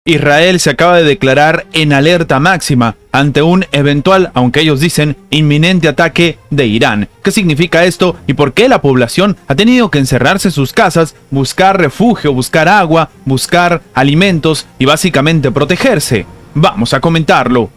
Israel se acaba de declarar en alerta máxima ante un eventual, aunque ellos dicen, inminente ataque de Irán. ¿Qué significa esto y por qué la población ha tenido que encerrarse en sus casas, buscar refugio, buscar agua, buscar alimentos y básicamente protegerse? Vamos a comentarlo.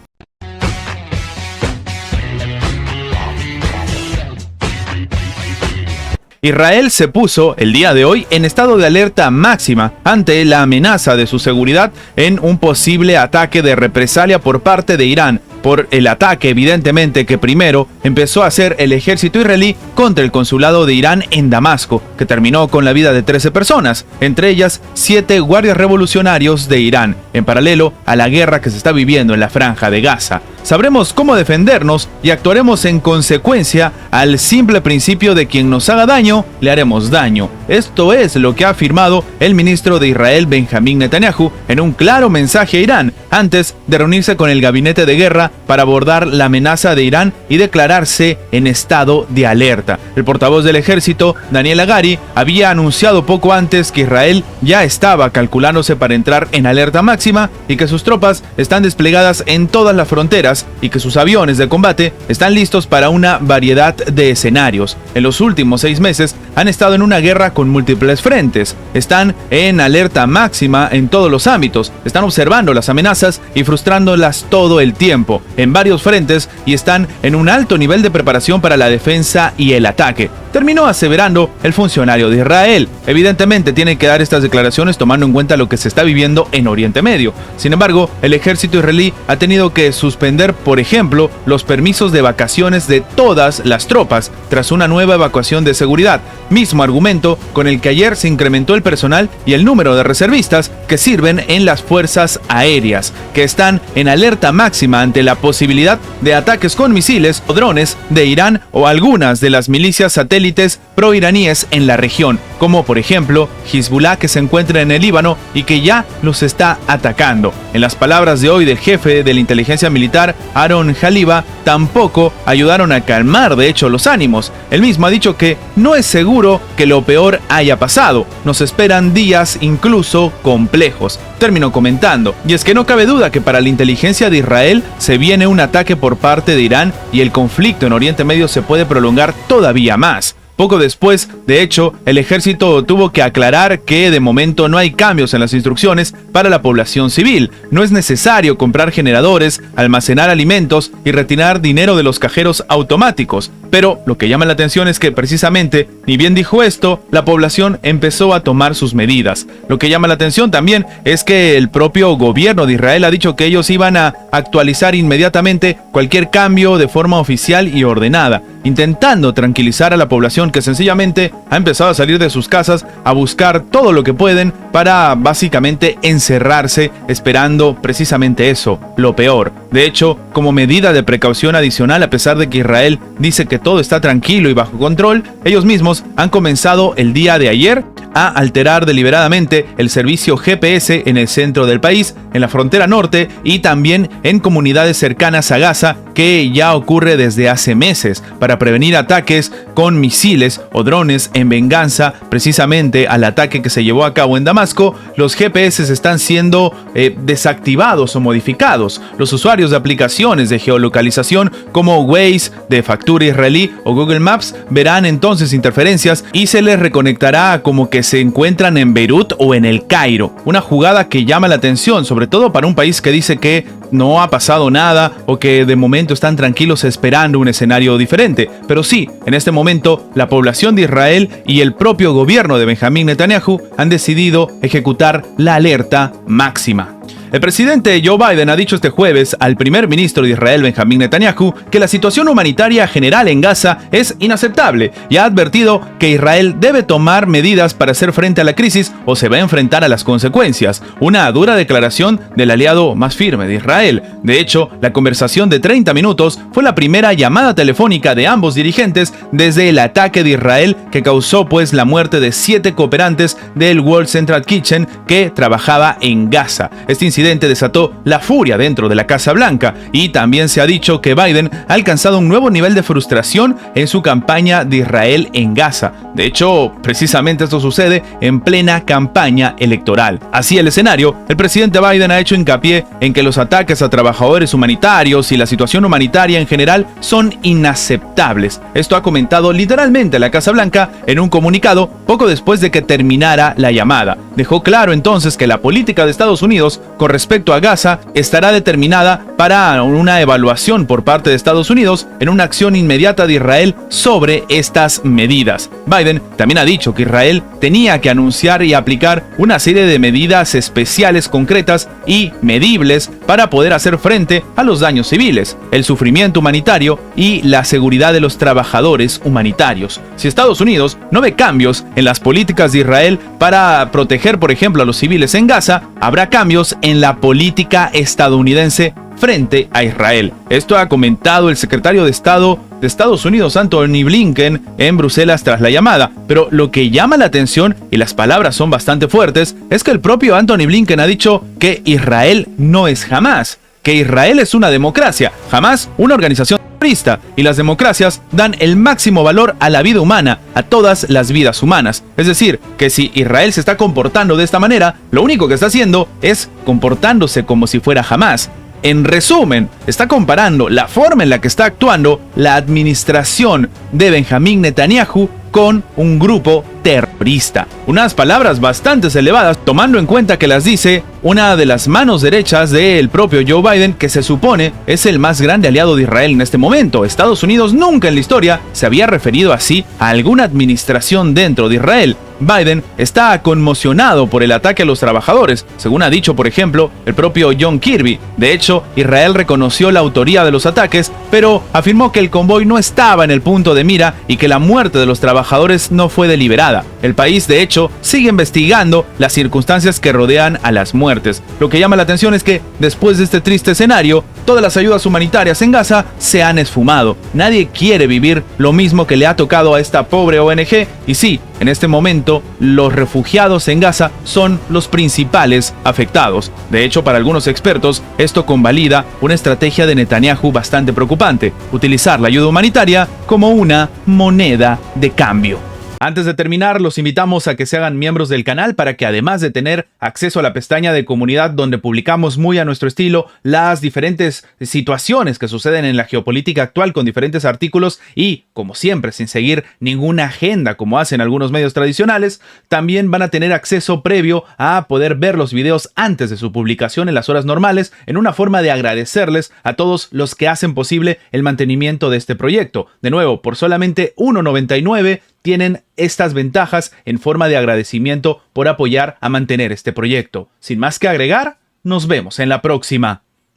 Israel se puso el día de hoy en estado de alerta máxima ante la amenaza de su seguridad en un posible ataque de represalia por parte de Irán, por el ataque evidentemente que primero empezó a hacer el ejército israelí contra el consulado de Irán en Damasco, que terminó con la vida de 13 personas, entre ellas 7 guardias revolucionarios de Irán, en paralelo a la guerra que se está viviendo en la franja de Gaza. Sabremos cómo defendernos y actuaremos en consecuencia al simple principio de quien nos haga daño, le haremos daño. Esto es lo que ha afirmado el ministro de Israel Benjamín Netanyahu en un claro mensaje a Irán, antes de reunirse con el gabinete de guerra para abordar la amenaza de Irán y declararse en estado de alerta. El portavoz del ejército, Daniel Hagari, había anunciado poco antes que Israel ya estaba calculándose para entrar en alerta máxima y que sus tropas están desplegadas en todas las fronteras y que sus aviones de combate están listos para una variedad de escenarios. En los últimos 6 meses han estado en una guerra con múltiples frentes, están en alerta máxima en todos los ámbitos, están observando las amenazas y frustrándolas todo el tiempo en varios frentes y están en un alto nivel de preparación para la defensa y el ataque, terminó aseverando el funcionario de Israel. Evidentemente tiene que dar estas declaraciones tomando en cuenta lo que se está viviendo en Oriente Medio. Sin embargo, el ejército israelí ha tenido que suspender, por ejemplo, los permisos de vacaciones de todas las tropas tras una nueva evacuación de seguridad, mismo argumento con el que ayer se incrementó el personal y el número de reservistas que sirven en las fuerzas aéreas, que están en alerta máxima ante la posibilidad de ataques con misiles o drones de Irán o algunas de las milicias satélites proiraníes en la región, como por ejemplo Hezbollah, que se encuentra en el Líbano y que ya los está atacando. En las palabras de hoy del jefe de la inteligencia militar, Aaron Haliva, tampoco ayudaron a calmar de hecho los ánimos. Él mismo ha dicho que no es seguro que lo peor haya pasado, nos esperan días incluso complejos. Terminó comentando, y es que no cabe duda que para la inteligencia de Israel se viene un ataque por parte de Irán y el conflicto en Oriente Medio se puede prolongar todavía más. Poco después, de hecho, el ejército tuvo que aclarar que de momento no hay cambios en las instrucciones para la población civil. No es necesario comprar generadores, almacenar alimentos y retirar dinero de los cajeros automáticos. Pero lo que llama la atención es que precisamente, ni bien dijo esto, la población empezó a tomar sus medidas. Lo que llama la atención también es que el propio gobierno de Israel ha dicho que ellos iban a actualizar inmediatamente cualquier cambio de forma oficial y ordenada, intentando tranquilizar a la población que sencillamente ha empezado a salir de sus casas a buscar todo lo que pueden para básicamente encerrarse esperando precisamente eso, lo peor. De hecho, como medida de precaución adicional, a pesar de que Israel dice que todo está tranquilo y bajo control, ellos mismos han comenzado el día de ayer a alterar deliberadamente el servicio GPS en el centro del país, en la frontera norte y también en comunidades cercanas a Gaza, que ya ocurre desde hace meses, para prevenir ataques con misiles o drones en venganza precisamente al ataque que se llevó a cabo en Damasco. Los GPS están siendo desactivados o modificados. Los usuarios de aplicaciones de geolocalización como Waze de factura israelí o Google Maps verán entonces interferencias y se les reconectará como que se encuentran en Beirut o en el Cairo. Una jugada que llama la atención, sobre todo para un país que dice que no ha pasado nada o que de momento están tranquilos esperando un escenario diferente. Pero sí, en este momento la población de Israel y el propio gobierno de Benjamín Netanyahu han decidido ejecutar la alerta máxima. El presidente Joe Biden ha dicho este jueves al primer ministro de Israel, Benjamín Netanyahu, que la situación humanitaria general en Gaza es inaceptable y ha advertido que Israel debe tomar medidas para hacer frente a la crisis o se va a enfrentar a las consecuencias. Una dura declaración del aliado más firme de Israel. De hecho, la conversación de 30 minutos fue la primera llamada telefónica de ambos dirigentes desde el ataque de Israel que causó pues la muerte de 7 cooperantes del World Central Kitchen que trabajaba en Gaza. Este incidente incidente desató la furia dentro de la Casa Blanca y también se ha dicho que Biden ha alcanzado un nuevo nivel de frustración en su campaña de Israel en Gaza. De hecho, precisamente esto sucede en plena campaña electoral. Así el escenario, el presidente Biden ha hecho hincapié en que los ataques a trabajadores humanitarios y la situación humanitaria en general son inaceptables. Esto ha comentado literalmente la Casa Blanca en un comunicado poco después de que terminara la llamada. Dejó claro entonces que la política de Estados Unidos con respecto a Gaza estará determinada para una evaluación por parte de Estados Unidos en una acción inmediata de Israel sobre estas medidas. Biden también ha dicho que Israel tenía que anunciar y aplicar una serie de medidas especiales concretas y medibles para poder hacer frente a los daños civiles, el sufrimiento humanitario y la seguridad de los trabajadores humanitarios. Si Estados Unidos no ve cambios en las políticas de Israel para proteger, por ejemplo, a los civiles en Gaza, habrá cambios en la política estadounidense frente a Israel. Esto ha comentado el secretario de Estado de Estados Unidos, Antony Blinken, en Bruselas tras la llamada. Pero lo que llama la atención, y las palabras son bastante fuertes, es que el propio Antony Blinken ha dicho que Israel no es Hamás, que Israel es una democracia, Hamás una organización terrorista, y las democracias dan el máximo valor a la vida humana, a todas las vidas humanas. Es decir, que si Israel se está comportando de esta manera, lo único que está haciendo es comportándose como si fuera Hamás. En resumen, está comparando la forma en la que está actuando la administración de Benjamín Netanyahu con un grupo terrorista. Unas palabras bastante elevadas, tomando en cuenta que las dice una de las manos derechas del propio Joe Biden, que se supone es el más grande aliado de Israel en este momento. Estados Unidos nunca en la historia se había referido así a alguna administración dentro de Israel. Biden está conmocionado por el ataque a los trabajadores, según ha dicho, por ejemplo, el propio John Kirby. De hecho, Israel reconoció la autoría de los ataques, pero afirmó que el convoy no estaba en el punto de mira y que la muerte de los trabajadores no fue deliberada. El país, de hecho, sigue investigando las circunstancias que rodean a las muertes. Lo que llama la atención es que, después de este triste escenario, todas las ayudas humanitarias en Gaza se han esfumado. Nadie quiere vivir lo mismo que le ha tocado a esta pobre ONG, y sí, en este momento, los refugiados en Gaza son los principales afectados. De hecho, para algunos expertos, esto convalida una estrategia de Netanyahu bastante preocupante: utilizar la ayuda humanitaria como una moneda de cambio. Antes de terminar, los invitamos a que se hagan miembros del canal para que, además de tener acceso a la pestaña de comunidad donde publicamos muy a nuestro estilo las diferentes situaciones que suceden en la geopolítica actual con diferentes artículos y, como siempre, sin seguir ninguna agenda como hacen algunos medios tradicionales, también van a tener acceso previo a poder ver los videos antes de su publicación en las horas normales, en una forma de agradecerles a todos los que hacen posible el mantenimiento de este proyecto. De nuevo, por solamente $1.99 tienen estas ventajas en forma de agradecimiento por apoyar a mantener este proyecto. Sin más que agregar, nos vemos en la próxima.